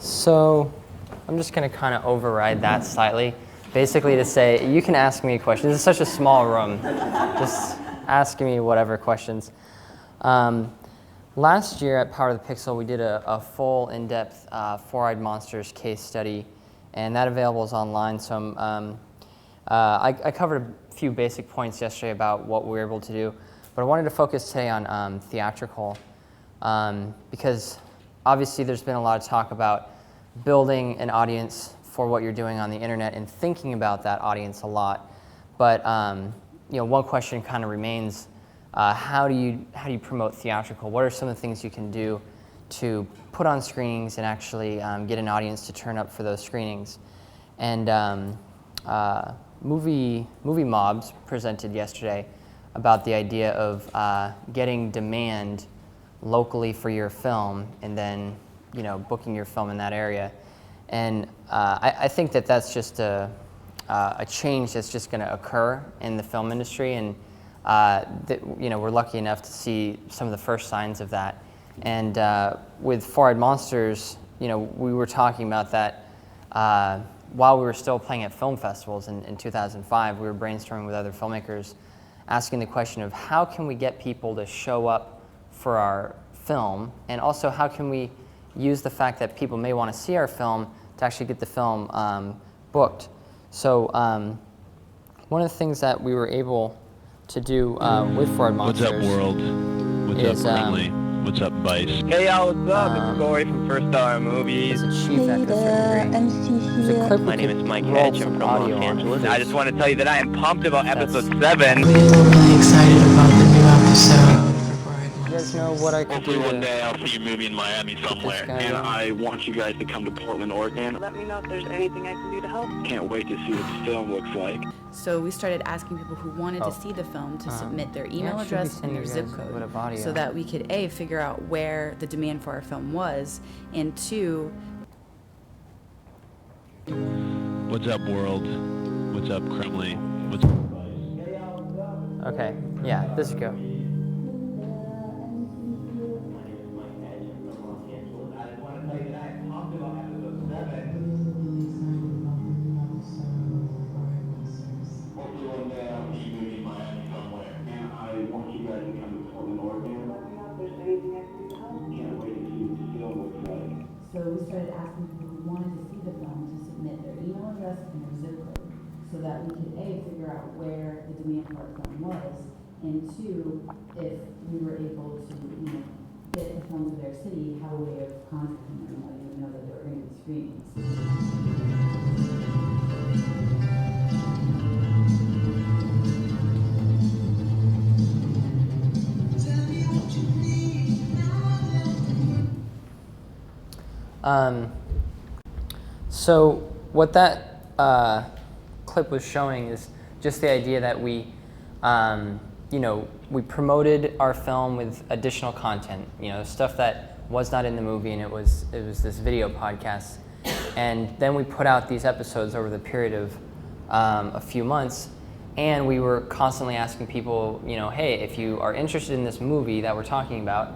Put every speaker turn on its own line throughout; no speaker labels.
So I'm just going to kind of override that slightly, basically to say you can ask me questions. This is such a small room. Just ask me whatever questions. Last year at Power of the Pixel, we did a full, in-depth four-eyed monsters case study, and that available is online. So I covered a few basic points yesterday about what we were able to do, but I wanted to focus today on theatrical, because obviously there's been a lot of talk about building an audience for what you're doing on the internet and thinking about that audience a lot. But one question kind of remains: how do you promote theatrical? What are some of the things you can do to put on screenings and actually get an audience to turn up for those screenings? And Movie Mobs presented yesterday about the idea of getting demand locally for your film and then booking your film in that area. And I think that that's just a change that's just going to occur in the film industry, and we're lucky enough to see some of the first signs of that. And with Four-Eyed Monsters, we were talking about that while we were still playing at film festivals in 2005. We were brainstorming with other filmmakers, asking the question of how can we get people to show up for our film, and also how can we use the fact that people may want to see our film to actually get the film booked. So one of the things that we were able to do with Four-Eyed Monsters.
What's up, world? What's up, Crumley? What's up, Buice?
Hey, y'all, what's up? It's Corey from First Star Movies.
Achieve that to a certain degree. There's a clip
My
we
name
could
is Mike
roll
Hedge.
some
I'm from
audio
Los
on.
Angeles. I just want to tell you that I am pumped about episode 7.
Really excited about the new episode.
You guys know what I could
Hopefully
do
one
to...
day I'll see you movie in Miami somewhere.
guy
And
on.
I want you guys to come to Portland, Oregon.
Let me know if there's anything I can do to help.
Can't wait to see what the film looks like.
So we started asking people who wanted to see the film to submit their email address and their zip code, so that we could A, figure out where the demand for our film was, and 2,
What's up, world? What's up, Crumley? What's up?
Okay, yeah, this is go.
Hopefully one day I'll see you movie in Miami somewhere. And I want you guys to come to Portland, Oregon.
Let me know if there's anything I can do to help.
Can't wait to see what the film looks like.
so we started asking people who wanted to see the film to submit their email address and their zip code, so that we could A, figure out where the demand for our film was, and 2, if we were able to get the film to their city, have a way of contacting them and letting them know that there were going to be screenings.
So what that clip was showing is just the idea that we promoted our film with additional content, stuff that was not in the movie, and it was this video podcast, and then we put out these episodes over the period of a few months, and we were constantly asking people, hey, if you are interested in this movie that we're talking about,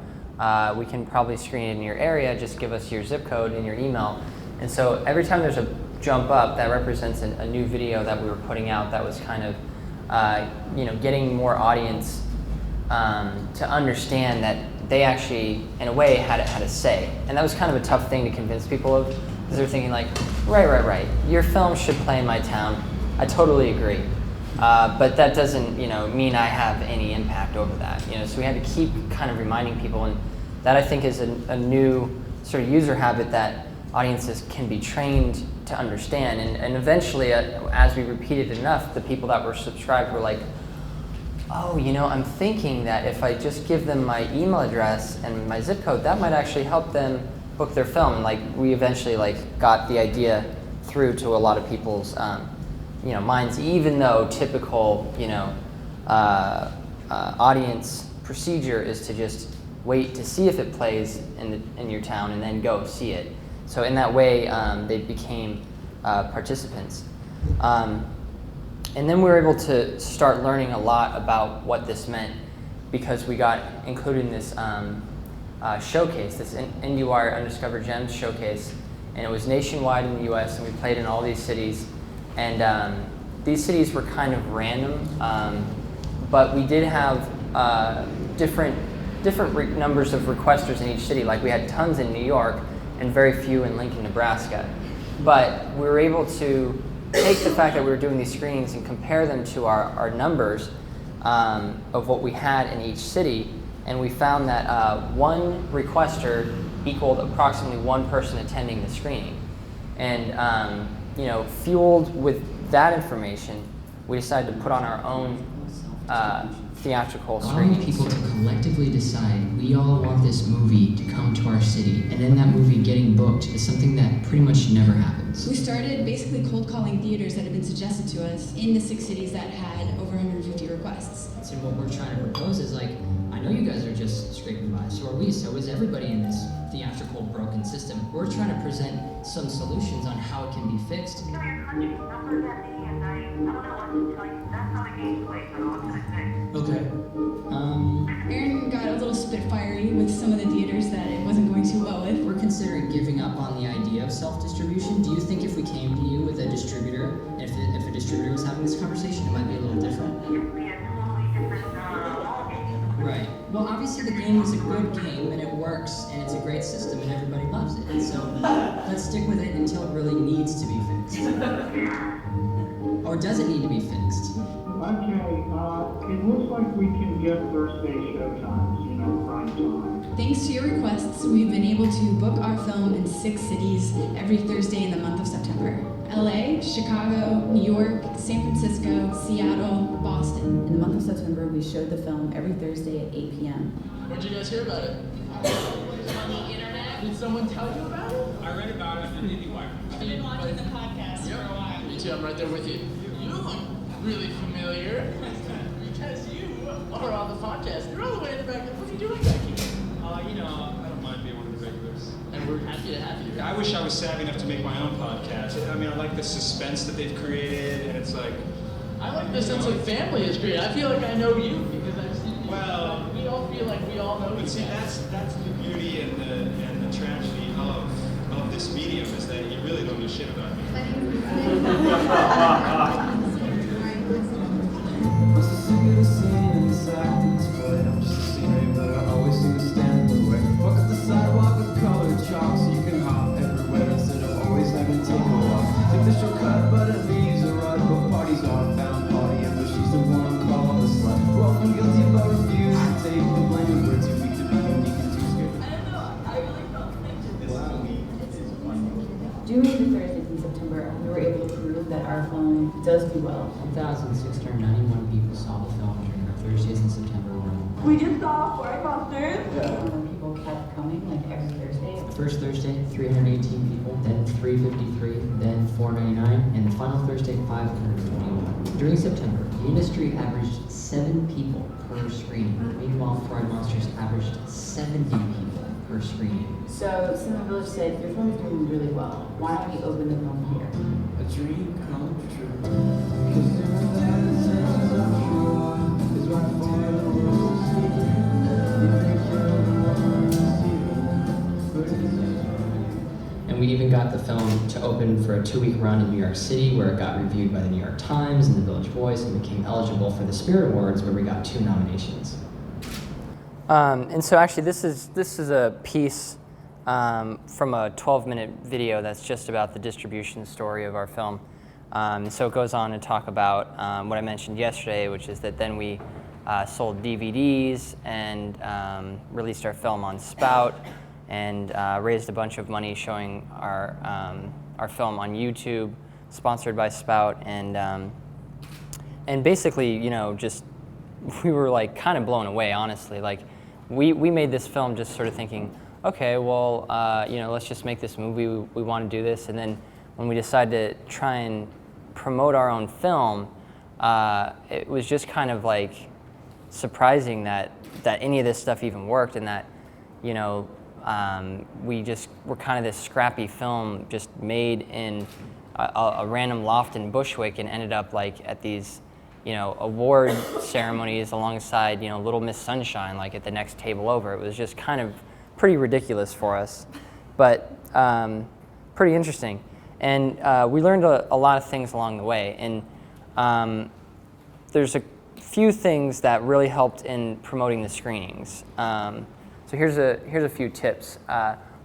we can probably screen it in your area. Just give us your zip code and your email. And so every time there's a jump up, that represents a new video that we were putting out that was kind of, getting more audience to understand that they actually, in a way, had a say. And that was kind of a tough thing to convince people of, because they're thinking like, right, your film should play in my town. I totally agree. But that doesn't, mean I have any impact over that. So we had to keep kind of reminding people, and that I think is a new sort of user habit that audiences can be trained to understand. And eventually, as we repeated it enough, the people that were subscribed were like, oh, I'm thinking that if I just give them my email address and my zip code, that might actually help them book their film. And we eventually got the idea through to a lot of people's minds, even though typical, audience procedure is to just wait to see if it plays in your town and then go see it. So in that way, they became participants. And then we were able to start learning a lot about what this meant, because we got included in this showcase, this IndieWire Undiscovered Gems showcase. and it was nationwide in the U.S. and we played in all these cities, and these cities were kind of random, but we did have different numbers of requesters in each city. Like we had tons in New York and very few in Lincoln, Nebraska. But we were able to take the fact that we were doing these screenings and compare them to our numbers of what we had in each city, and we found that one requester equaled approximately one person attending the screening. And fueled with that information, we decided to put on our own theatrical
Allowing
screenings.
people to collectively decide, we all want this movie to come to our city, and then that movie getting booked is something that pretty much never happens.
We started basically cold calling theaters that had been suggested to us in the 6 cities that had over 150 requests.
So what we're trying to propose is like, I know you guys are just scraping by, so are we, so is everybody in this theatrical broken system. We're trying to present some solutions on how it can be fixed.
Okay. Arin got a little spitfirey with some of the theaters that it wasn't going too well with.
We're considering giving up on the idea of self-distribution. Do you think if we came to you with a distributor, if a distributor was having this conversation, it might be a little different? Right. Well, obviously the game is a good game and it works and it's a great system and everybody loves it. And so let's stick with it until it really needs to be fixed. Or does it need to be fixed?
Okay, it looks like we can get Thursday showtimes, prime time.
Thanks to your requests, we've been able to book our film in 6 cities every Thursday in the month of September. LA, Chicago, New York, San Francisco, Seattle, Boston.
In the month of September, we showed the film every Thursday at 8 p.m.
Where'd you guys hear about it?
On the internet.
Did someone tell you about it?
I read about it on the IndieWire. I've been watching the podcast for a while.
Me too, I'm right there with you. You look really familiar. Because you are on the podcast. You're all the way in the back. What are you doing back here?
I don't mind being one of the regulars.
And we're happy to have you.
I wish I was savvy enough to make my own podcast. I mean, I like the suspense that they've created, and it's like...
I like the sense of family is great. I feel like I know you because I've seen you.
Well,
we all feel like we all know you.
But see, that's the beauty and the tragedy of this medium, is that you really don't know shit about me.
I'm just a scenery, but I always seem to stand in the way. Walk up the sidewalk with colored chalk, so you can hop everywhere instead of always having to take a walk. Take the shortcut, but it leaves a rut. But parties are found partying, but she's the one called the slut. We're often guilty, but refuse to take the blame. We're too weak to be unique and too scared.
I don't know. I really felt connected.
Doing the Thursdays in September, we were able to prove that our film does do well.
1,691 people saw the film during our Thursdays in September.
We just saw 4 posters.
People kept coming like every Thursday.
First Thursday, 318 people, then 353, then 499, and the final Thursday, 521. During September, the industry averaged 7 people per screening. Meanwhile, Fried Monsters averaged 70 people per screening.
So Cinema Village said, your film is doing really well. Why don't we open the film here?
A dream come true. 'Cause doing that is right for the world to see. You think you're the one to see it, but it's not.
And we even got the film to open for a 2-week run in New York City, where it got reviewed by the New York Times and the Village Voice, and became eligible for the Spirit Awards, where we got 2 nominations.
And so actually this is a piece from a 12-minute video that's just about the distribution story of our film. So it goes on to talk about what I mentioned yesterday, which is that then we sold DVDs and released our film on Spout, and raised a bunch of money showing our film on YouTube, sponsored by Spout, and basically, just we were like kind of blown away, honestly. Like we made this film just sort of thinking, okay, well, let's just make this movie. We want to do this, and then when we decided to try and promote our own film, it was just kind of like surprising that any of this stuff even worked, and that we just were kind of this scrappy film just made in a random loft in Bushwick, and ended up like at these award ceremonies alongside Little Miss Sunshine, like at the next table over. It was just kind of pretty ridiculous for us, but pretty interesting. And we learned a lot of things along the way. And there's a few things that really helped in promoting the screenings. So here's a few tips.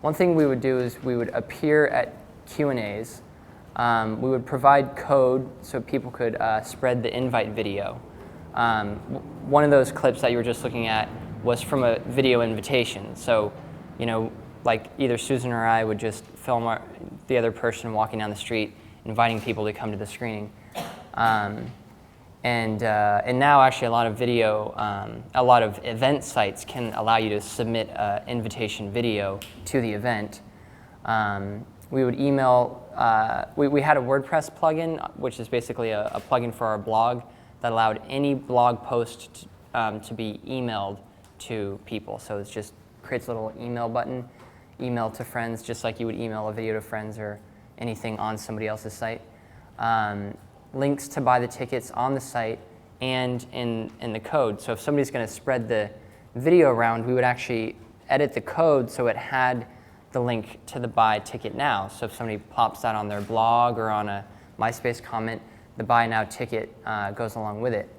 One thing we would do is we would appear at Q&As. We would provide code so people could spread the invite video. One of those clips that you were just looking at was from a video invitation. So, you know, like either Susan or I would just film the other person walking down the street, inviting people to come to the screening. And now actually a lot of event sites can allow you to submit an invitation video to the event. We would email, we had a WordPress plugin, which is basically a plugin for our blog that allowed any blog post to be emailed to people. So it just creates a little email button, email to friends, just like you would email a video to friends or anything on somebody else's site. Links to buy the tickets on the site and in the code. So if somebody's going to spread the video around, we would actually edit the code so it had the link to the buy ticket now. So if somebody pops that on their blog or on a MySpace comment, the buy now ticket goes along with it.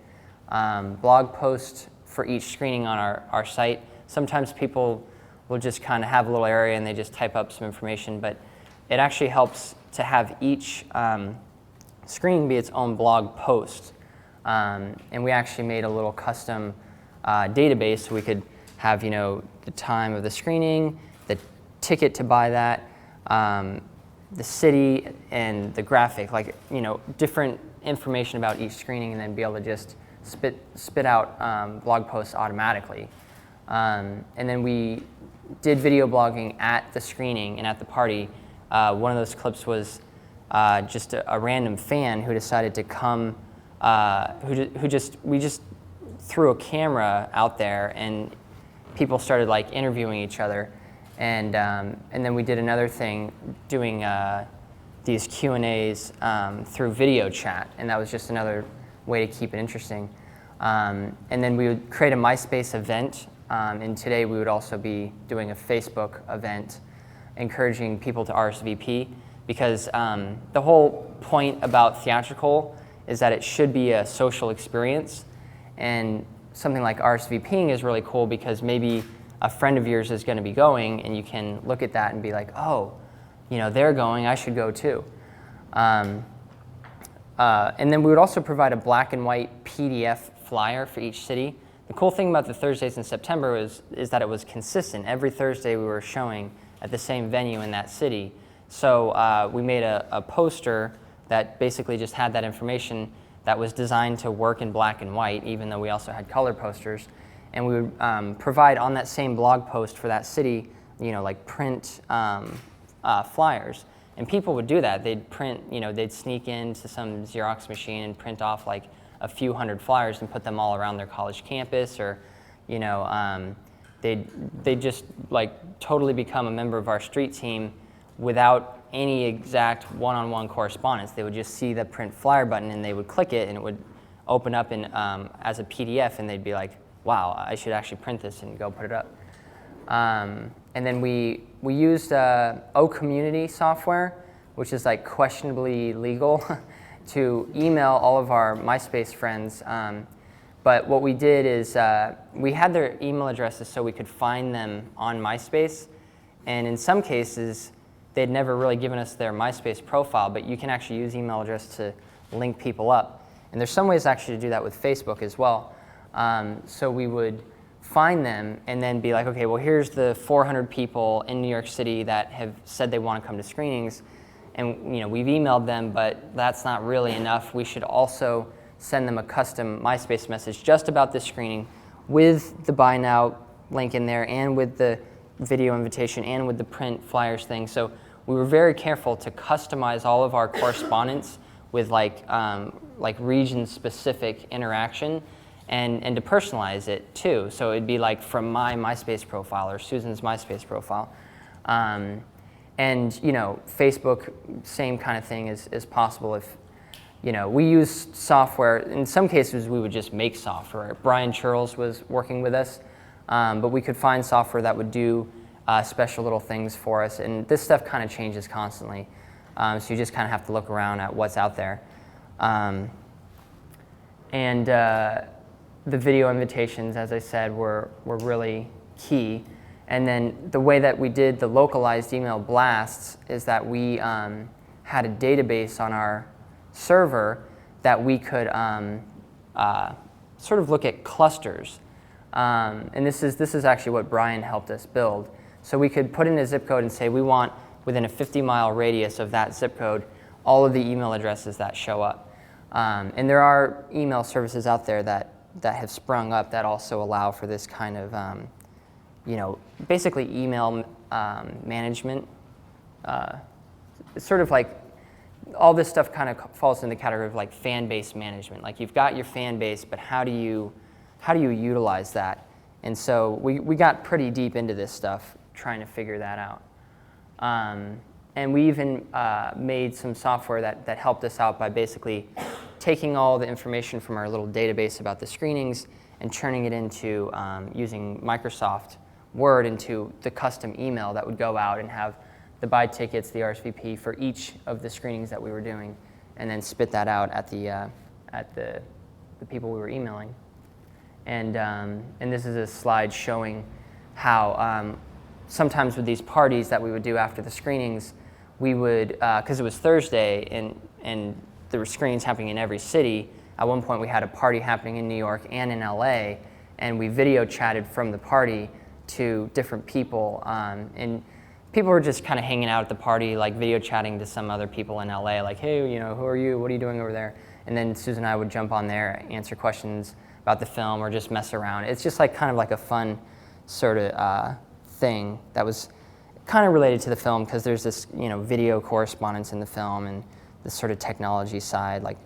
Blog post for each screening on our site. Sometimes people will just kind of have a little area and they just type up some information, but it actually helps to have each screen be its own blog post. And we actually made a little custom database so we could have, you know, the time of the screening, the ticket to buy that, the city, and the graphic, like, you know, different information about each screening, and then be able to just spit out blog posts automatically. And then we did video blogging at the screening and at the party. One of those clips was just a random fan who decided to come, we just threw a camera out there and people started like interviewing each other. And then we did another thing doing these Q&As through video chat, and that was just another way to keep it interesting. And then we would create a MySpace event, and today we would also be doing a Facebook event encouraging people to RSVP, because the whole point about theatrical is that it should be a social experience, and something like RSVPing is really cool because maybe a friend of yours is going to be going, and you can look at that and be like, oh, you know, they're going, I should go too. And then we would also provide a black and white PDF flyer for each city. The cool thing about the Thursdays in September is that it was consistent. Every Thursday we were showing at the same venue in that city. So we made a poster that basically just had that information that was designed to work in black and white, even though we also had color posters. And we would provide on that same blog post for that city, you know, like print flyers. And people would do that. They'd print, you know, they'd sneak into some Xerox machine and print off like a few hundred flyers and put them all around their college campus, or, you know, they'd just like totally become a member of our street team without any exact one-on-one correspondence. They would just see the print flyer button and they would click it and it would open up in, as a PDF, and they'd be like, wow, I should actually print this and go put it up. And then we used O-Community software, which is like questionably legal, to email all of our MySpace friends. But what we did is we had their email addresses so we could find them on MySpace. And in some cases, they'd never really given us their MySpace profile, but you can actually use email address to link people up. And there's some ways actually to do that with Facebook as well. So we would find them and then be like, okay, well, here's the 400 people in New York City that have said they want to come to screenings. And, you know, we've emailed them, but that's not really enough. We should also send them a custom MySpace message just about this screening with the buy now link in there and with the video invitation and with the print flyers thing. So we were very careful to customize all of our correspondence with like region-specific interaction and to personalize it too. So it'd be like from my MySpace profile or Susan's MySpace profile. And, you know, Facebook, same kind of thing is possible. If, you know, we use software. In some cases, we would just make software. Brian Churls was working with us, but we could find software that would do special little things for us. And this stuff kind of changes constantly. So you just kind of have to look around at what's out there. The video invitations, as I said, were really key. And then the way that we did the localized email blasts is that we had a database on our server that we could sort of look at clusters. And this is actually what Brian helped us build. So we could put in a zip code and say we want within a 50-mile radius of that zip code all of the email addresses that show up. And there are email services out there that have sprung up that also allow for this kind of, basically email management. It's sort of like all this stuff kind of falls in the category of like fan base management. Like you've got your fan base, but how do you utilize that? And so we got pretty deep into this stuff trying to figure that out. And we even made some software that helped us out by basically taking all the information from our little database about the screenings and turning it into using Microsoft Word into the custom email that would go out and have the buy tickets, the RSVP for each of the screenings that we were doing, and then spit that out at the people we were emailing. And this is a slide showing how sometimes with these parties that we would do after the screenings, we would, because it was Thursday and there were screenings happening in every city, at one point we had a party happening in New York and in LA, and we video chatted from the party to different people. And people were just kind of hanging out at the party, like video chatting to some other people in LA, like, hey, who are you? What are you doing over there? And then Susan and I would jump on there, answer questions about the film, or just mess around. It's just like kind of like a fun sort of thing that was kind of related to the film, because there's this video correspondence in the film and this sort of technology side, like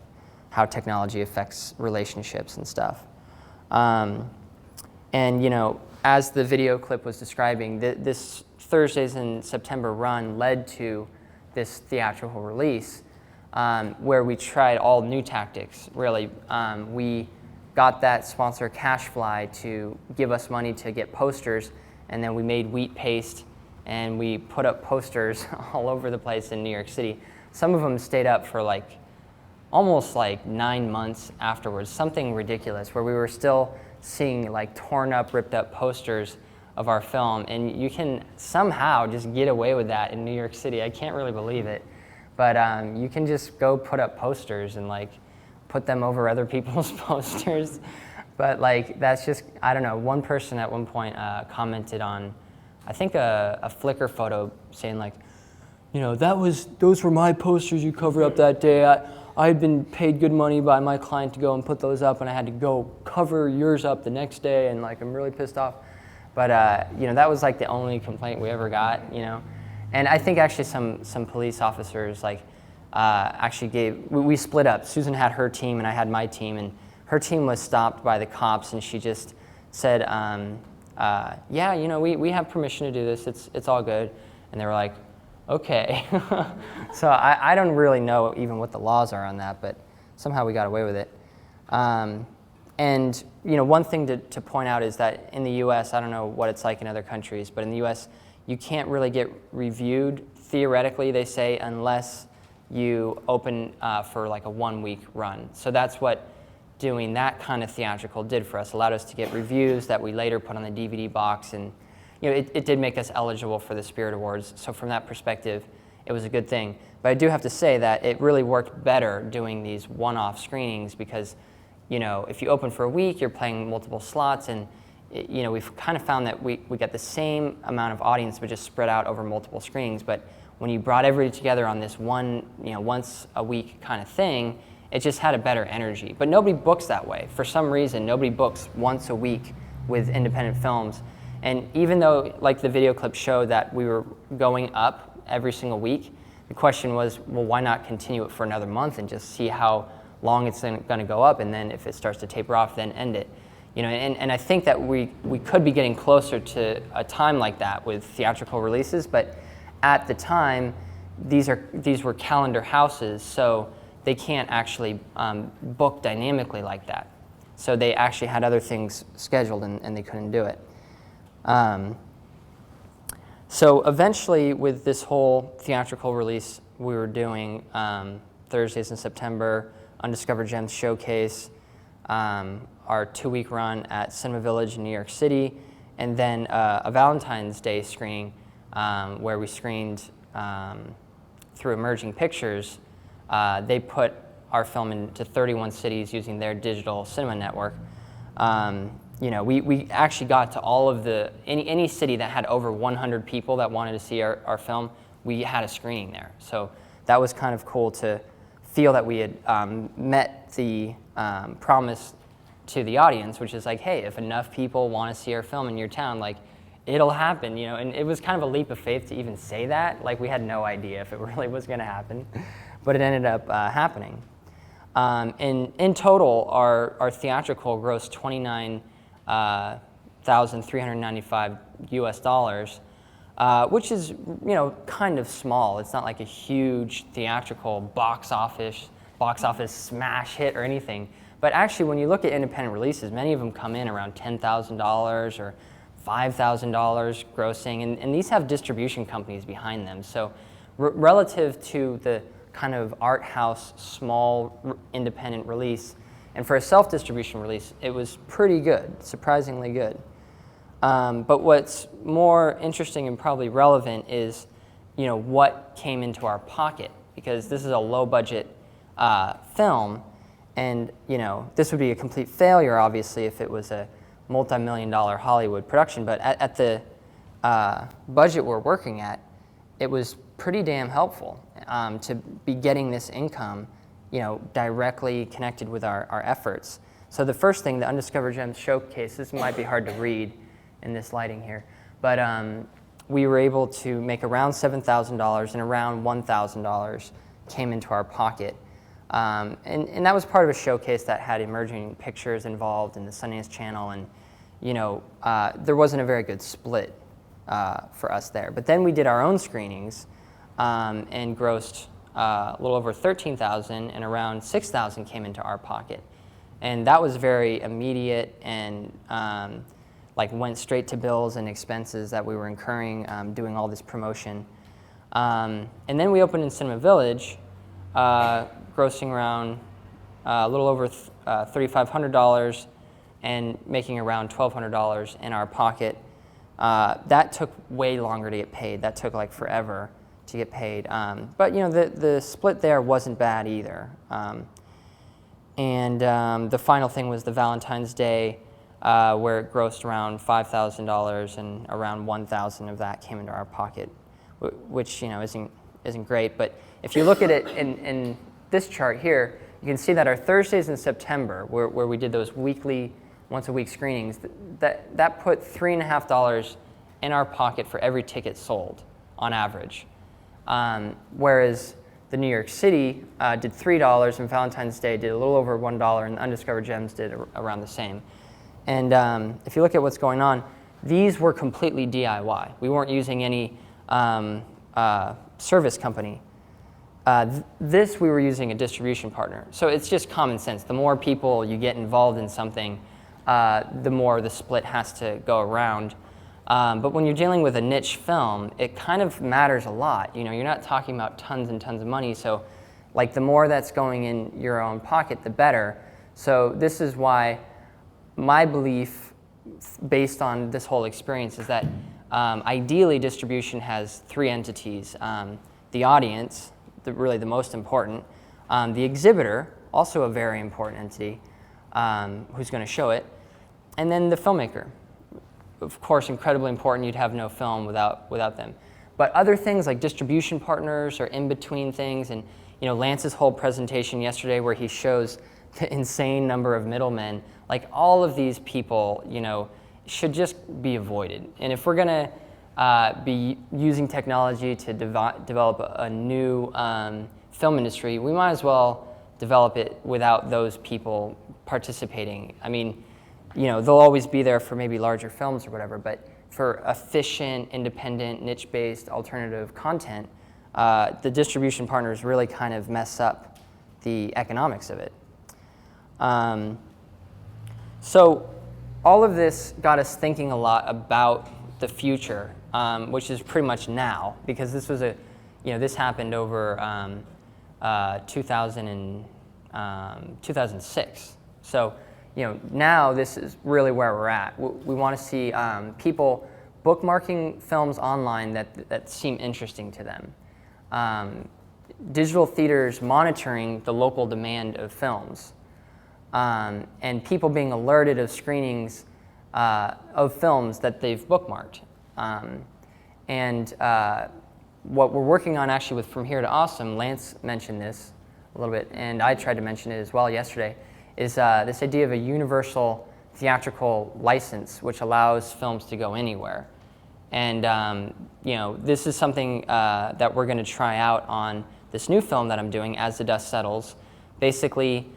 how technology affects relationships and stuff. As the video clip was describing, this Thursdays in September run led to this theatrical release where we tried all new tactics, really. We got that sponsor Cashfly to give us money to get posters, and then we made wheat paste and we put up posters all over the place in New York City. Some of them stayed up for almost 9 months afterwards, something ridiculous, where we were still seeing torn up, ripped up posters of our film. And you can somehow just get away with that in New York City. I can't really believe it. But you can just go put up posters and put them over other people's posters. But that's just, I don't know, one person at one point commented on, I think a Flickr photo saying those were my posters you covered up that day. I had been paid good money by my client to go and put those up, and I had to go cover yours up the next day, and I'm really pissed off. But that was the only complaint we ever got, And I think actually some police officers actually we split up. Susan had her team and I had my team, and her team was stopped by the cops, and she just said, yeah, we have permission to do this, it's all good. And they were like, okay. So I don't really know even what the laws are on that, but somehow we got away with it. And one thing to point out is that in the US, I don't know what it's like in other countries, but in the US, you can't really get reviewed, theoretically, they say, unless you open for a 1-week run. So that's what doing that kind of theatrical did for us, allowed us to get reviews that we later put on the DVD box, and it did make us eligible for the Spirit Awards. So from that perspective, it was a good thing. But I do have to say that it really worked better doing these one-off screenings, because if you open for a week, you're playing multiple slots, and we've kind of found that we get the same amount of audience, but just spread out over multiple screenings. But when you brought everybody together on this one, once a week kind of thing, it just had a better energy. But nobody books that way. For some reason, nobody books once a week with independent films. And even though, the video clip showed that we were going up every single week, the question was, well, why not continue it for another month and just see how long it's going to go up, and then if it starts to taper off, then end it. And I think that we could be getting closer to a time like that with theatrical releases, but at the time, these were calendar houses, so they can't actually book dynamically like that. So they actually had other things scheduled, and they couldn't do it. So eventually, with this whole theatrical release we were doing, Thursdays in September, Undiscovered Gems Showcase, our 2-week run at Cinema Village in New York City, and then a Valentine's Day screening where we screened through Emerging Pictures. They put our film into 31 cities using their digital cinema network. You know, we actually got to all of any city that had over 100 people that wanted to see our film, we had a screening there. So that was kind of cool to feel that we had met the promise to the audience, which is like, hey, if enough people want to see our film in your town, like, it'll happen, you know. And it was kind of a leap of faith to even say that. Like, we had no idea if it really was going to happen, but it ended up happening. And in total, our theatrical grossed $29,395 US, which is, you know, kind of small. It's not like a huge theatrical box office smash hit or anything. But actually, when you look at independent releases, many of them come in around $10,000 or $5,000 grossing, and these have distribution companies behind them. So relative to the kind of art house, small independent release, and for a self-distribution release, it was pretty good, surprisingly good. But what's more interesting and probably relevant is, you know, what came into our pocket, because this is a low-budget film, and, you know, this would be a complete failure, obviously, if it was a multi-million-dollar Hollywood production. But at the budget we're working at, it was pretty damn helpful to be getting this income, you know, directly connected with our efforts. So the first thing, the Undiscovered Gems Showcase, this might be hard to read in this lighting here, but we were able to make around $7,000, and around $1,000 came into our pocket. And that was part of a showcase that had Emerging Pictures involved in the Sundance Channel, and, you know, there wasn't a very good split for us there. But then we did our own screenings and grossed a little over $13,000, and around $6,000 came into our pocket. And that was very immediate and like went straight to bills and expenses that we were incurring doing all this promotion. And then we opened in Cinema Village, grossing around a little over $3,500 and making around $1,200 in our pocket. That took way longer to get paid. That took like forever to get paid. But, you know, the split there wasn't bad either. And the final thing was the Valentine's Day, where it grossed around $5,000, and around $1,000 of that came into our pocket, which, you know, isn't great. But if you look at it in this chart here, you can see that our Thursdays in September, where we did those weekly, once-a-week screenings, that put $3.50 in our pocket for every ticket sold, on average. Whereas the New York City did $3, and Valentine's Day did a little over $1, and Undiscovered Gems did around the same. And if you look at what's going on, these were completely DIY. We weren't using any service company. This, we were using a distribution partner. So it's just common sense. The more people you get involved in something, the more the split has to go around. But when you're dealing with a niche film, it kind of matters a lot. You know, you're not talking about tons and tons of money, so like the more that's going in your own pocket, the better. So this is why my belief, based on this whole experience, is that ideally distribution has three entities. The audience, really the most important, the exhibitor, also a very important entity, who's going to show it, and then the filmmaker. Of course, incredibly important. You'd have no film without them. But other things like distribution partners or in-between things, and, you know, Lance's whole presentation yesterday where he shows the insane number of middlemen, like all of these people, you know, should just be avoided. And if we're going to be using technology to develop a new film industry, we might as well develop it without those people participating. I mean, you know, they'll always be there for maybe larger films or whatever, but for efficient, independent, niche-based, alternative content, the distribution partners really kind of mess up the economics of it. So all of this got us thinking a lot about the future. which is pretty much now, because this was this happened over 2006. So, now this is really where we're at. We want to see people bookmarking films online that seem interesting to them. Digital theaters monitoring the local demand of films, and people being alerted of screenings of films that they've bookmarked. What we're working on actually with From Here to Awesome, Lance mentioned this a little bit, and I tried to mention it as well yesterday, is this idea of a universal theatrical license which allows films to go anywhere. And this is something that we're going to try out on this new film that I'm doing, As the Dust Settles. Basically,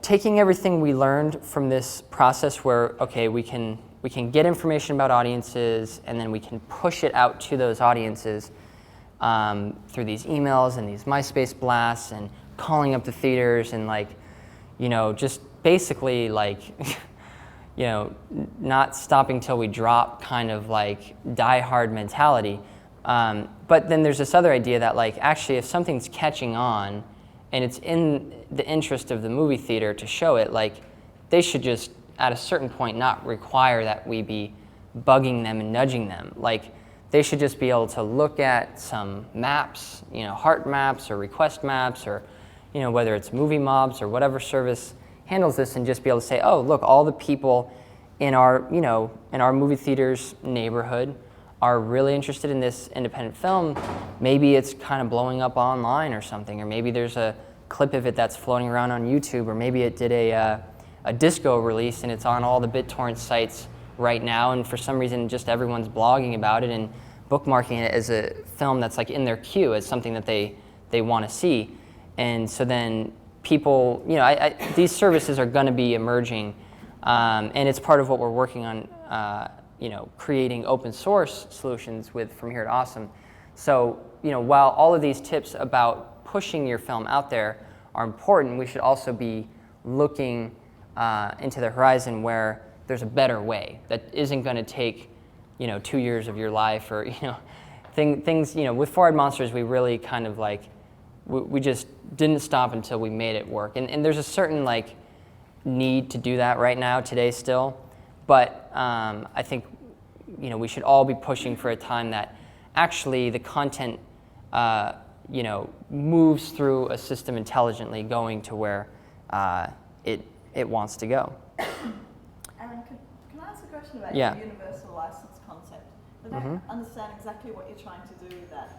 taking everything we learned from this process where, okay, we can get information about audiences, and then we can push it out to those audiences through these emails and these MySpace blasts and calling up the theaters and just basically not stopping till we drop kind of die-hard mentality. But then there's this other idea that actually if something's catching on and it's in the interest of the movie theater to show it, they should just at a certain point not require that we be bugging them and nudging them. They should just be able to look at some maps, heart maps or request maps, or whether it's Movie Mobs or whatever service handles this, and just be able to say, oh, look, all the people in our movie theater's neighborhood are really interested in this independent film. Maybe it's kind of blowing up online or something, or maybe there's a clip of it that's floating around on YouTube, or maybe it did a disco release and it's on all the BitTorrent sites right now, and for some reason just everyone's blogging about it and bookmarking it as a film that's in their queue as something that they want to see. And so then people, these services are going to be emerging, and it's part of what we're working on, creating open source solutions with From Here to Awesome. So, while all of these tips about pushing your film out there are important, we should also be looking into the horizon where there's a better way that isn't going to take 2 years of your life, or things. With 4-Eyed Monsters, we really kind of we just didn't stop until we made it work, and there's a certain need to do that right now today still, but I think we should all be pushing for a time that actually the content moves through a system intelligently, going to where it wants to go.
Arin, can I ask a question about
Yeah.
the universal license concept? I don't understand exactly what you're trying to do with that.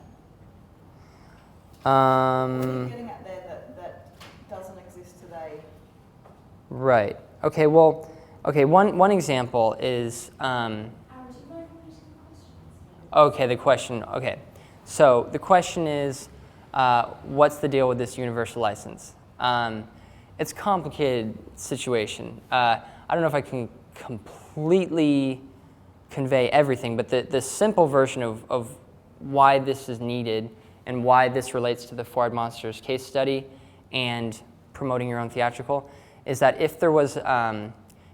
What are you getting at there that doesn't exist today?
Right. Okay. Well. Okay. One example is. Okay. The question. Okay. So the question is, what's the deal with this universal license? It's a complicated situation. I don't know if I can completely convey everything, but the simple version of why this is needed and why this relates to the 4-Eyed Monsters case study and promoting your own theatrical is that if there was,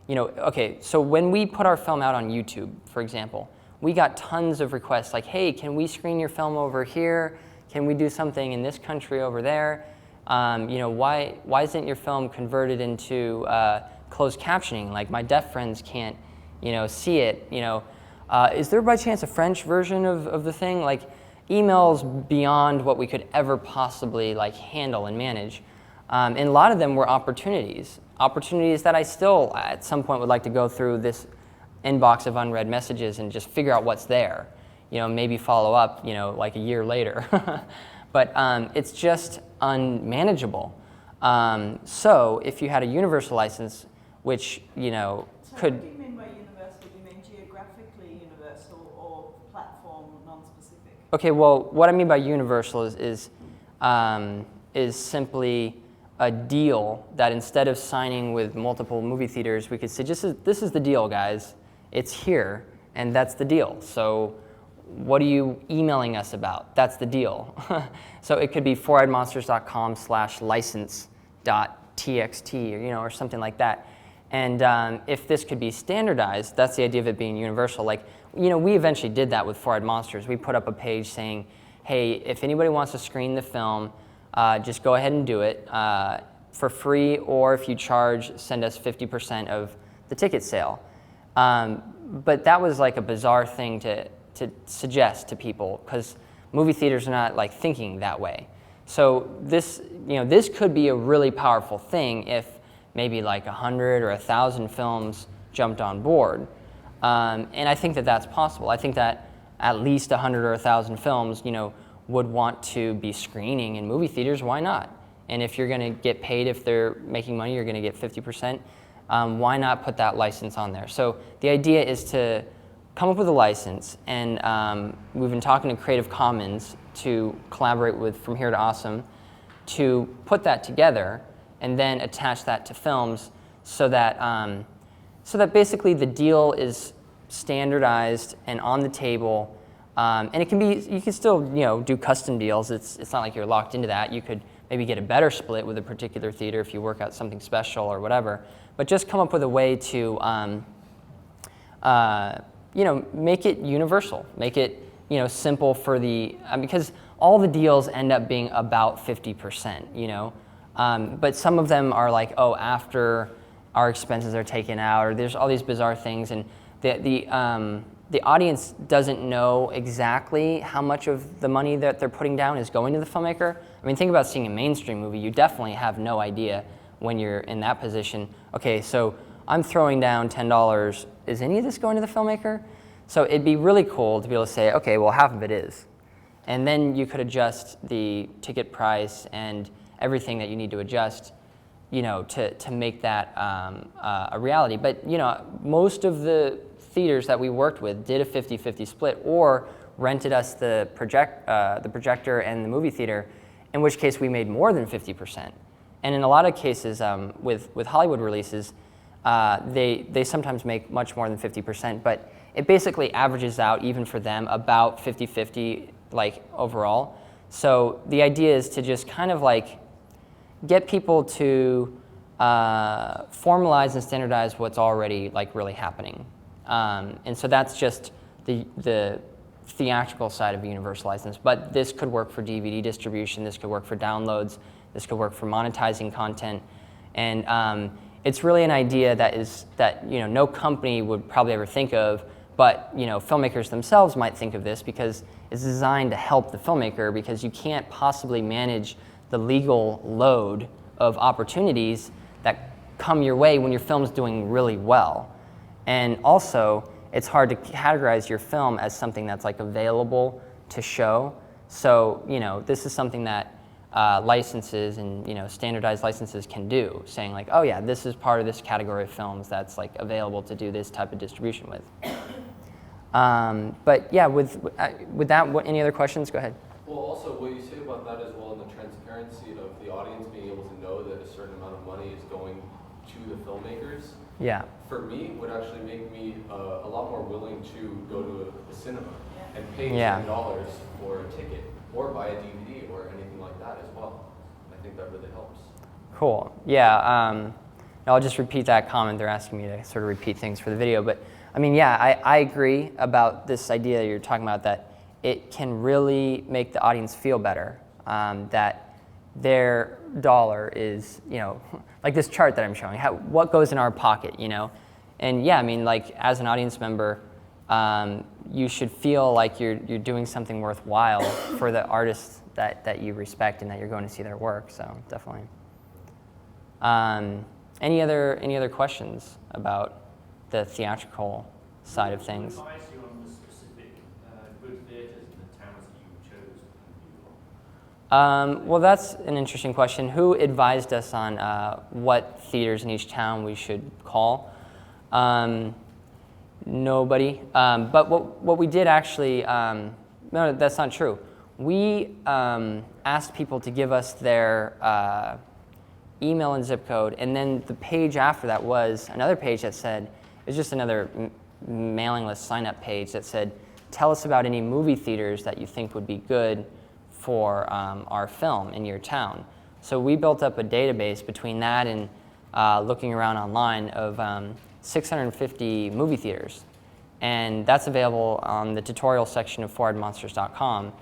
okay, so when we put our film out on YouTube, for example, we got tons of requests hey, can we screen your film over here? Can we do something in this country over there? Why isn't your film converted into closed captioning? My deaf friends can't, see it. Is there by chance a French version of the thing? Emails beyond what we could ever possibly handle and manage. And a lot of them were opportunities that I still at some point would like to go through this inbox of unread messages and just figure out what's there. Maybe follow up, a year later. But it's just unmanageable. So if you had a universal license, which
So
could.
What do you mean by universal? Do you mean geographically universal or platform non-specific?
Okay, well, what I mean by universal is simply a deal that instead of signing with multiple movie theaters, we could say, this is the deal, guys. It's here, and that's the deal. So what are you emailing us about? That's the deal. So it could be 4eyedmonsters.com/license.txt, or something like that. And if this could be standardized, that's the idea of it being universal. we eventually did that with Four-Eyed Monsters. We put up a page saying, hey, if anybody wants to screen the film, just go ahead and do it for free, or if you charge, send us 50% of the ticket sale. But that was like a bizarre thing to suggest to people, because movie theaters are not like thinking that way. So this could be a really powerful thing if maybe like 100 or 1,000 films jumped on board. And I think that that's possible. I think that at least 100 or 1,000 films, would want to be screening in movie theaters. Why not? And if you're going to get paid, if they're making money, you're going to get 50%. Why not put that license on there? So the idea is to come up with a license, and we've been talking to Creative Commons to collaborate with From Here to Awesome to put that together and then attach that to films so that basically the deal is standardized and on the table. And it can be, you can still do custom deals. It's not like you're locked into that. You could maybe get a better split with a particular theater if you work out something special or whatever. But just come up with a way to make it universal, make it simple for the, because all the deals end up being about 50%, but some of them are like, oh, after our expenses are taken out, or there's all these bizarre things, and the audience doesn't know exactly how much of the money that they're putting down is going to the filmmaker. I mean, think about seeing a mainstream movie. You definitely have no idea when you're in that position. Okay, so I'm throwing down $10. Is any of this going to the filmmaker? So it'd be really cool to be able to say, okay, well, half of it is. And then you could adjust the ticket price and everything that you need to adjust, to make that a reality. But, most of the theaters that we worked with did a 50-50 split, or rented us the projector and the movie theater, in which case we made more than 50%. And in a lot of cases, with Hollywood releases, they sometimes make much more than 50%, but it basically averages out, even for them, about 50-50 like overall. So the idea is to just kind of like get people to formalize and standardize what's already like really happening. And so that's just the theatrical side of a universal license. But this could work for DVD distribution, this could work for downloads, this could work for monetizing content. And it's really an idea that no company would probably ever think of, but filmmakers themselves might think of this, because it's designed to help the filmmaker, because you can't possibly manage the legal load of opportunities that come your way when your film's doing really well. And also, it's hard to categorize your film as something that's like available to show. So this is something that licenses and standardized licenses can do, saying like, oh yeah, this is part of this category of films that's like available to do this type of distribution with. But yeah, with that, any other questions? Go ahead.
Well, also what you say about that as well, and the transparency of the audience being able to know that a certain amount of money is going to the filmmakers.
Yeah.
For me, would actually make me a lot more willing to go to a cinema and pay $10 for a ticket, or buy a DVD or anything like that as well. I think that really helps.
Cool. Yeah. I'll just repeat that comment. They're asking me to sort of repeat things for the video, but I mean, yeah, I agree about this idea that you're talking about, that it can really make the audience feel better, that their dollar is, like this chart that I'm showing, what goes in our pocket, And yeah, I mean, like as an audience member, you should feel like you're doing something worthwhile for the artists that you respect and that you're going to see their work. So definitely. Any other questions about the theatrical side of things?
What advice you on the specific good theatres in the towns that you chose?
Well, that's an interesting question. Who advised us on what theaters in each town we should call? Nobody. But what we did actually, no, that's not true. We asked people to give us their email and zip code, and then the page after that was another page that said, it was just another mailing list sign-up page that said, tell us about any movie theaters that you think would be good for our film in your town. So we built up a database between that and looking around online of 650 movie theaters. and that's available on the tutorial section of 4eyedmonsters.com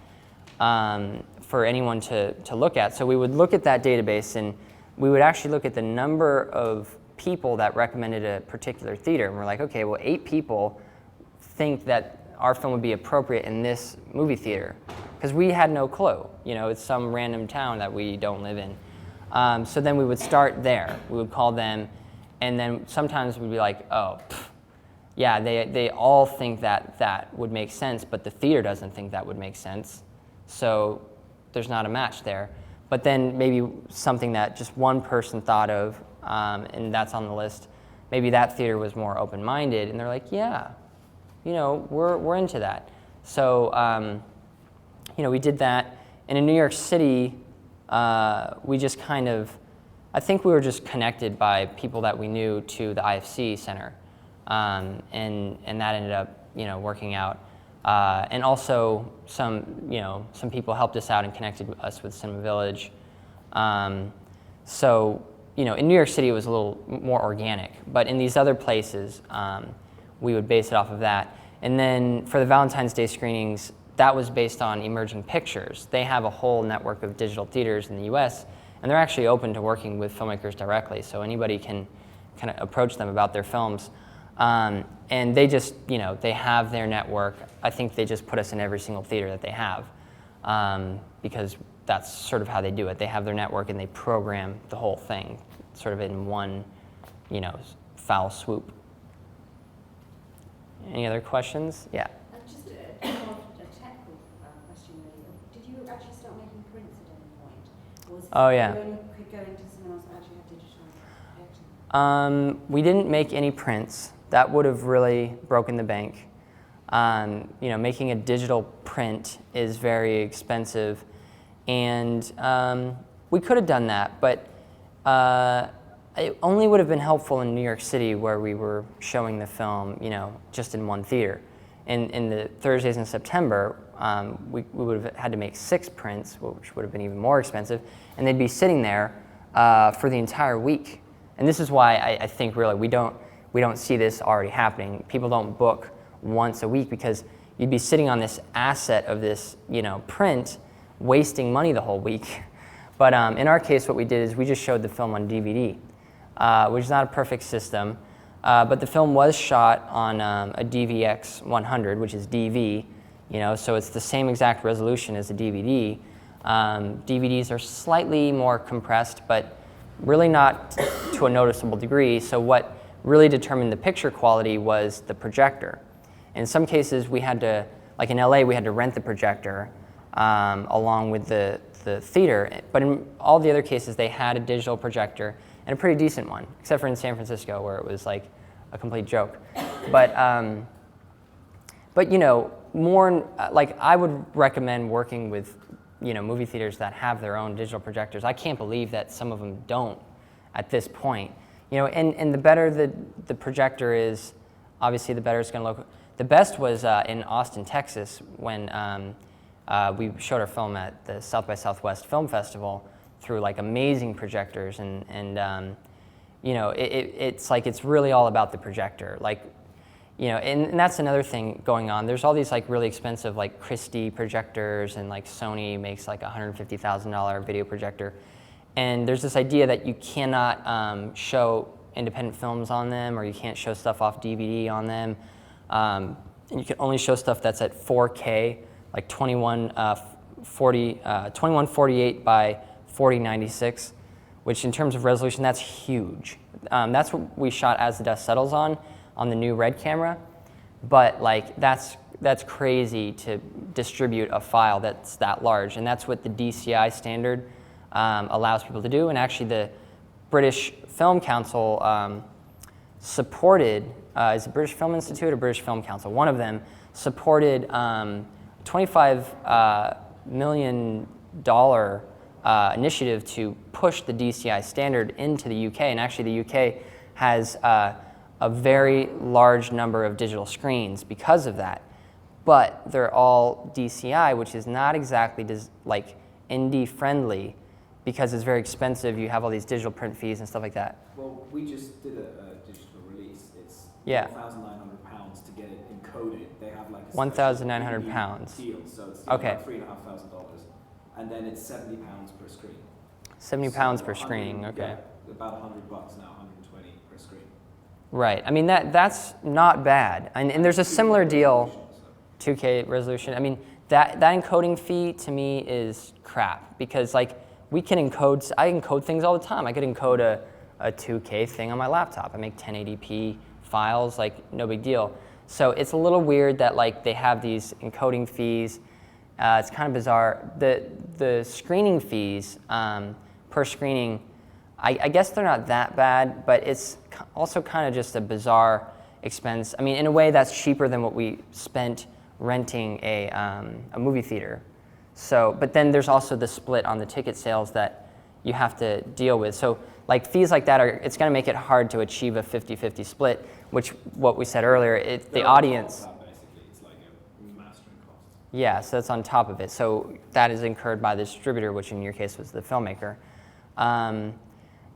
for anyone to look at. So we would look at that database, and we would actually look at the number of people that recommended a particular theater, and we're like, okay, well, 8 people think that our film would be appropriate in this movie theater, because we had no clue. You know, it's some random town that we don't live in. So then we would start there. We would call them, and then sometimes we'd be like, oh, yeah, they all think that that would make sense, but the theater doesn't think that would make sense. So there's not a match there. But then maybe something that just one person thought of, and that's on the list, maybe that theater was more open-minded, and they're like, yeah, you know, we're into that. So, you know, we did that. And in New York City, we just kind of, I think we were just connected by people that we knew to the IFC Center. And that ended up, you know, working out. And also some people helped us out and connected us with Cinema Village. So, you know, in New York City it was a little more organic, but in these other places, we would base it off of that. And then for the Valentine's Day screenings, that was based on Emerging Pictures. They have a whole network of digital theaters in the US, and they're actually open to working with filmmakers directly, so anybody can kind of approach them about their films. And they just, you know, they have their network. I think they just put us in every single theater that they have, because that's sort of how they do it. They have their network and they program the whole thing sort of in one, you know, foul swoop. Any other questions? Yeah.
Just a technical question really. Did you actually start making prints at any point? Or was
Oh, yeah.
you only could go into cinemas that actually have digital projection?
We didn't make any prints. That would have really broken the bank. You know, making a digital print is very expensive, and we could have done that, but it only would have been helpful in New York City, where we were showing the film, you know, just in one theater. In the Thursdays in September, we would have had to make 6 prints, which would have been even more expensive, and they'd be sitting there for the entire week. And this is why I think really we don't see this already happening. People don't book once a week, because you'd be sitting on this asset of this, you know, print, wasting money the whole week. But in our case, what we did is we just showed the film on DVD, which is not a perfect system, but the film was shot on a DVX 100, which is DV, you know, so it's the same exact resolution as a DVD. DVDs are slightly more compressed, but really not to a noticeable degree. So what really determined the picture quality was the projector. In some cases, we had to, like in LA, we had to rent the projector along with the theater. But in all the other cases, they had a digital projector, and a pretty decent one, except for in San Francisco, where it was like a complete joke. But you know, more like I would recommend working with, you know, movie theaters that have their own digital projectors. I can't believe that some of them don't at this point. You know, and the better the projector is, obviously the better it's going to look. The best was in Austin, Texas, when we showed our film at the South by Southwest Film Festival through like amazing projectors, and you know, it's like it's really all about the projector. Like, you know, and that's another thing going on. There's all these like really expensive like Christie projectors, and like Sony makes like a $150,000 video projector. And there's this idea that you cannot show independent films on them, or you can't show stuff off DVD on them. And you can only show stuff that's at 4K, like 2148 by 4096, which in terms of resolution, that's huge. That's what we shot As the Dust Settles on the new Red camera. But like that's crazy to distribute a file that's that large, and that's what the DCI standard allows people to do. And actually the British Film Council supported, is it British Film Institute or British Film Council? One of them supported $25 million initiative to push the DCI standard into the UK. And actually the UK has a very large number of digital screens because of that. But they're all DCI, which is not exactly like indie friendly, because it's very expensive. You have all these digital print fees and stuff like that.
Well, we just did a digital release. It's
yeah.
£1,900 to get it encoded
1,900 pounds.
Deal, so it's still
Okay.
about $3,500, and then it's £70 per screen.
70 pounds per screening. Okay.
Yeah, about $100 now, 120 per screen.
Right. I mean that's not bad. And there's a similar deal. 2K resolution. I mean that encoding fee to me is crap because like I encode things all the time. I could encode a 2K thing on my laptop. I make 1080p files, like no big deal. So it's a little weird that like they have these encoding fees. It's kind of bizarre. The screening fees per screening, I guess they're not that bad, but it's also kind of just a bizarre expense. I mean, in a way that's cheaper than what we spent renting a movie theater. So, but then there's also the split on the ticket sales that you have to deal with. So like fees like that it's going to make it hard to achieve a 50-50 split, which what we said earlier, the audience.
Basically, it's like a mastering cost.
Yeah, so that's on top of it. So that is incurred by the distributor, which in your case was the filmmaker.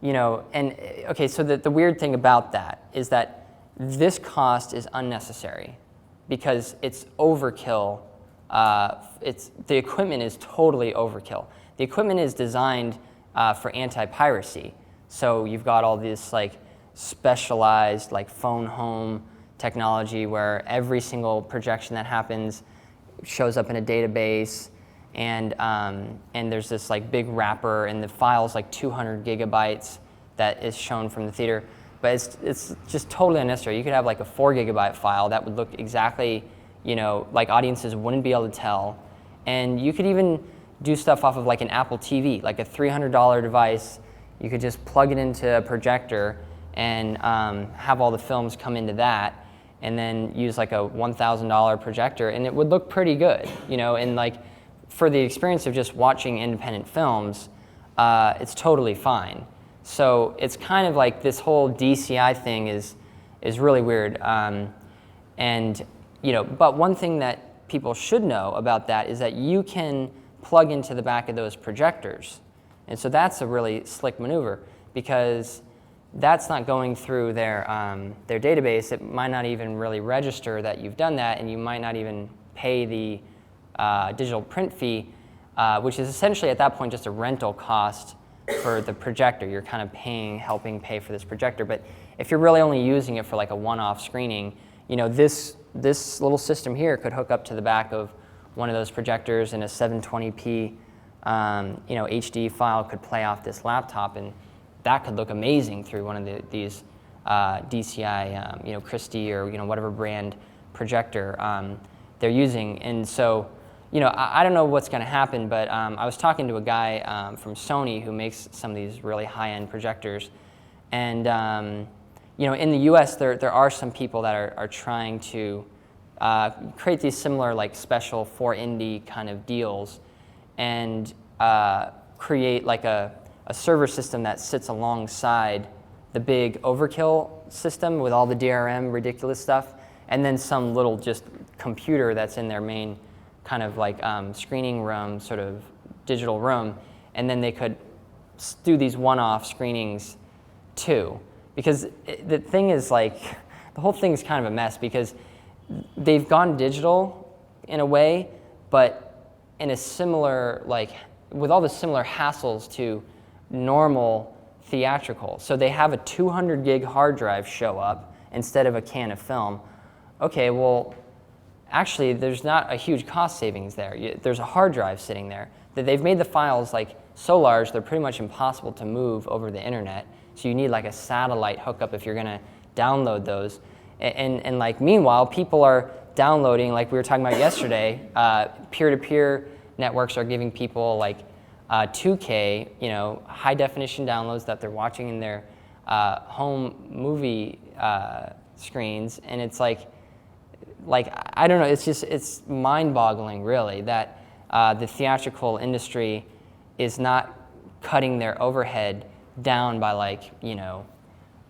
You know, and okay, so the weird thing about that is that this cost is unnecessary because it's overkill. The equipment is totally overkill. The equipment is designed for anti-piracy. So you've got all this like specialized like phone home technology where every single projection that happens shows up in a database, and there's this like big wrapper, and the file's like 200 gigabytes that is shown from the theater. But it's just totally unnecessary. You could have like a 4 gigabyte file that would look exactly, you know, like audiences wouldn't be able to tell. And you could even do stuff off of like an Apple TV, like a $300 device. You could just plug it into a projector and have all the films come into that, and then use like a $1,000 projector, and it would look pretty good, you know. And like for the experience of just watching independent films, it's totally fine. So it's kind of like this whole DCI thing is really weird. And you know, but one thing that people should know about that is that you can plug into the back of those projectors. And so that's a really slick maneuver because that's not going through their database. It might not even really register that you've done that, and you might not even pay the digital print fee, which is essentially at that point just a rental cost for the projector. You're kind of helping pay for this projector. But if you're really only using it for like a one-off screening, you know, this little system here could hook up to the back of one of those projectors, and a 720p you know, HD file could play off this laptop, and that could look amazing through one of these DCI, you know, Christie or you know whatever brand projector they're using. And so, you know, I don't know what's going to happen, but I was talking to a guy from Sony who makes some of these really high-end projectors, and you know, in the U.S. there are some people that are trying to create these similar like special for indie kind of deals, and create like a server system that sits alongside the big overkill system with all the DRM ridiculous stuff, and then some little just computer that's in their main kind of like screening room, sort of digital room, and then they could do these one-off screenings too. Because the thing is like, the whole thing is kind of a mess because they've gone digital in a way, but in a similar, like, with all the similar hassles to normal theatrical. So they have a 200 gig hard drive show up instead of a can of film. Okay, well, actually, there's not a huge cost savings there. There's a hard drive sitting there. They've made the files like so large, they're pretty much impossible to move over the internet. So you need like a satellite hookup if you're gonna download those. And like meanwhile, people are downloading, like we were talking about yesterday, peer-to-peer networks are giving people like 2K, you know, high definition downloads that they're watching in their home movie screens, and it's like I don't know, it's mind-boggling really that the theatrical industry is not cutting their overhead down by like, you know,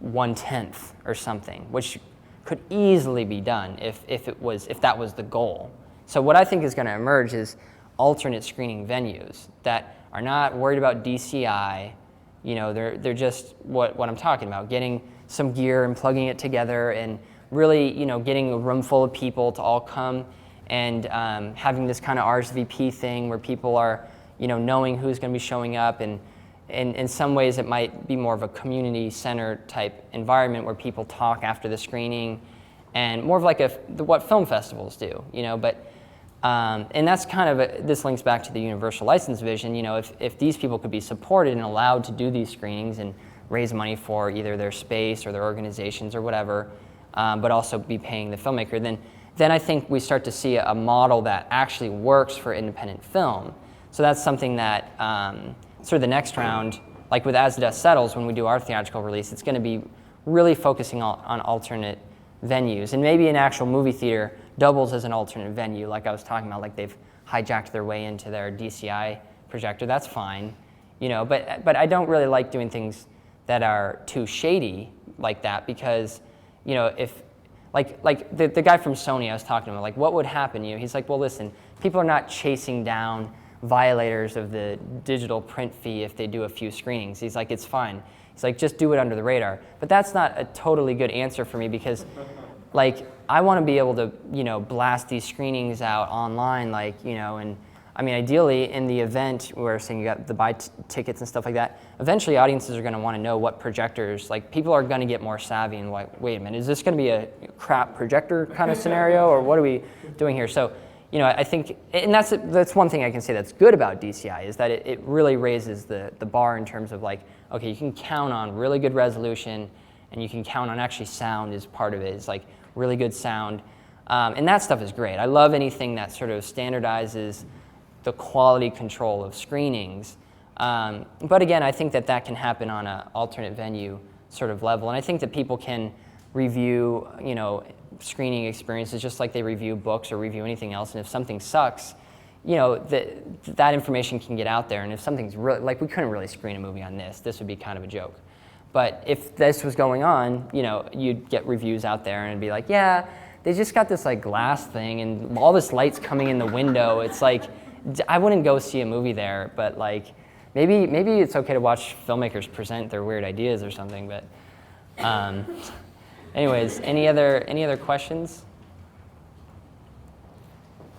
1/10 or something, which could easily be done if that was the goal. So what I think is going to emerge is alternate screening venues that are not worried about DCI. You know, they're just what I'm talking about, getting some gear and plugging it together and really, you know, getting a room full of people to all come and having this kind of RSVP thing where people are, knowing who's going to be showing up, and in some ways it might be more of a community-centered type environment where people talk after the screening, and more of like what film festivals do, but and that's kind of this links back to the universal license vision. If these people could be supported and allowed to do these screenings and raise money for either their space or their organizations or whatever, but also be paying the filmmaker, then I think we start to see a model that actually works for independent film. So that's something that sort of the next round, like with As the Dust Settles, when we do our theatrical release, it's going to be really focusing on alternate venues, and maybe an actual movie theater doubles as an alternate venue, like I was talking about, like they've hijacked their way into their DCI projector. That's fine, but I don't really like doing things that are too shady like that, because if like the guy from Sony I was talking to, like what would happen, he's like, well listen, people are not chasing down violators of the digital print fee if they do a few screenings. He's like, it's fine. He's like, just do it under the radar. But that's not a totally good answer for me, because like I want to be able to blast these screenings out online, and I mean, ideally, in the event where saying you got the buy tickets and stuff like that, eventually audiences are going to want to know what projectors, like people are going to get more savvy and like, wait a minute, is this going to be a crap projector kind of scenario, or what are we doing here? So, I think, and that's one thing I can say that's good about DCI, is that it really raises the bar in terms of like, okay, you can count on really good resolution, and you can count on actually sound is part of it. It's like really good sound, and that stuff is great. I love anything that sort of standardizes the quality control of screenings. But again, I think that can happen on an alternate venue sort of level. And I think that people can review, screening experiences just like they review books or review anything else. And if something sucks, that information can get out there. And if something's really, like we couldn't really screen a movie on this would be kind of a joke. But if this was going on, you'd get reviews out there and it'd be like, yeah, they just got this like glass thing and all this light's coming in the window. It's like, I wouldn't go see a movie there, but like maybe it's okay to watch filmmakers present their weird ideas or something. But anyways, any other questions?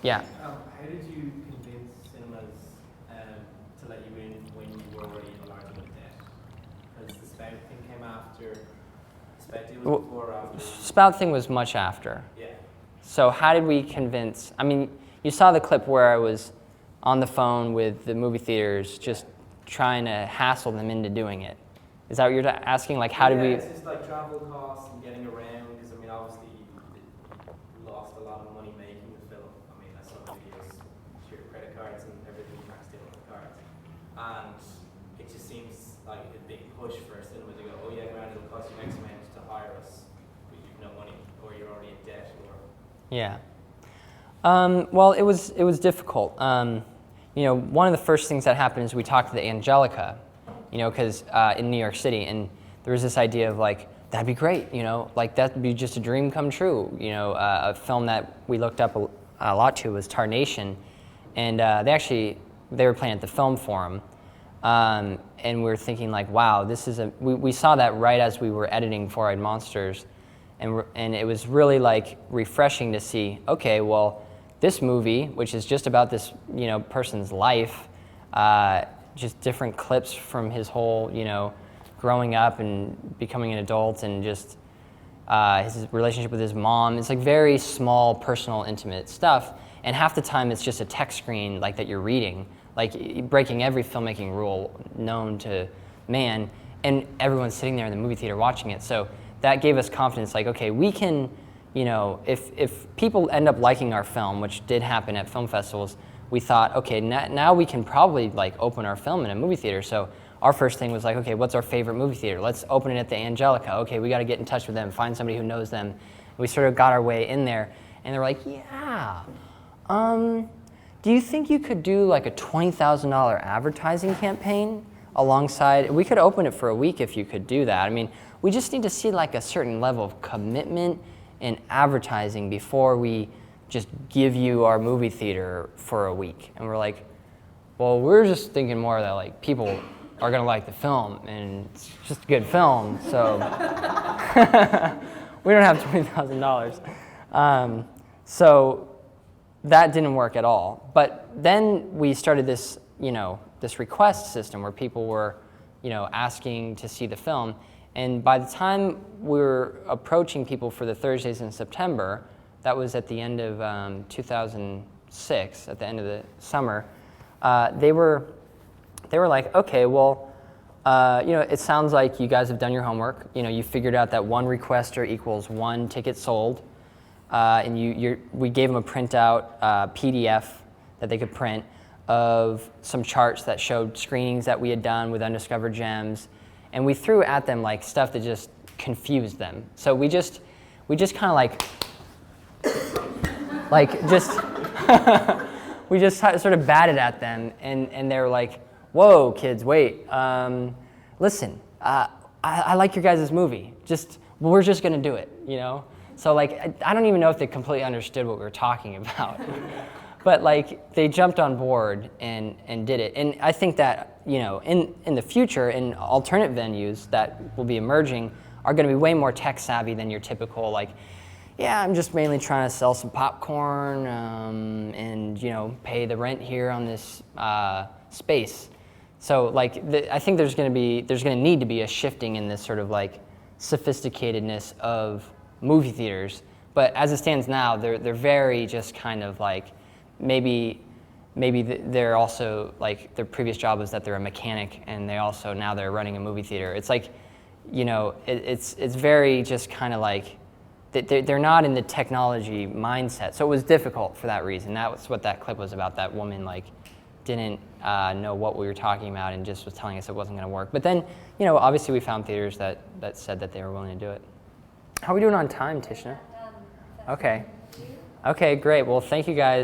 Yeah.
How did you convince cinemas to let you in when you were already a large enough debt? Because the Spout thing came after. Spout deal was before or after?
Spout thing was much after.
Yeah.
So how did we convince? I mean, you saw the clip where I was on the phone with the movie theaters, just trying to hassle them into doing it. Is that what you're asking? Like, how did we?
It's just like travel costs and getting around. Because I mean, obviously, you lost a lot of money making the film. I mean, I saw videos, your credit cards and everything maxed in on the cards, and it just seems like a big push for a cinema to go, oh yeah, grand, it'll cost you X amount to hire us, but you've no money, or you're already in debt, or.
Yeah. Well, it was difficult. One of the first things that happened is we talked to the Angelica, because in New York City, and there was this idea of like, that'd be great, like that'd be just a dream come true. A film that we looked up a lot to was Tarnation, and they were playing at the Film Forum, and we were thinking like, wow, this is we saw that right as we were editing Four-Eyed Monsters, and it was really like refreshing to see, okay, well, this movie, which is just about this, person's life, just different clips from his whole, growing up and becoming an adult, and just his relationship with his mom. It's like very small, personal, intimate stuff. And half the time it's just a text screen like that you're reading, like breaking every filmmaking rule known to man, and everyone's sitting there in the movie theater watching it. So that gave us confidence, like, okay, we can, if people end up liking our film, which did happen at film festivals, we thought, okay, now we can probably like open our film in a movie theater. So our first thing was like, okay, what's our favorite movie theater? Let's open it at the Angelica. Okay, we got to get in touch with them, find somebody who knows them. We sort of got our way in there, and they were like, yeah, do you think you could do like a $20,000 advertising campaign alongside? We could open it for a week if you could do that. I mean, we just need to see like a certain level of commitment in advertising before we just give you our movie theater for a week. And we're like, well, we're just thinking more that like people are gonna like the film, and it's just a good film, so we don't have $20,000. So that didn't work at all. But then we started this, this request system where people were, asking to see the film. And by the time we were approaching people for the Thursdays in September, that was at the end of 2006, at the end of the summer, they were like, okay, well, it sounds like you guys have done your homework. You figured out that one requester equals one ticket sold. And we gave them a printout PDF that they could print of some charts that showed screenings that we had done with undiscovered gems, and we threw at them like stuff that just confused them. So we just kind of we just sort of batted at them, and they were like, "Whoa, kids, wait, listen, I like your guys' movie. We're just gonna do it, So like, I don't even know if they completely understood what we were talking about, but like they jumped on board and did it. And I think that in the future, in alternate venues that will be emerging, are going to be way more tech savvy than your typical like, yeah, I'm just mainly trying to sell some popcorn and pay the rent here on this space. So like, I think there's going to need to be a shifting in this sort of like sophisticatedness of movie theaters, but as it stands now, they're very just kind of like maybe they're also like their previous job was that they're a mechanic, and now they're running a movie theater. It's like, it's very just kind of like they're not in the technology mindset. So it was difficult for that reason. That was what that clip was about. That woman like didn't know what we were talking about and just was telling us it wasn't going to work. But then obviously we found theaters that said that they were willing to do it. How are we doing on time, Tishna? Okay. Okay, great. Well, thank you guys.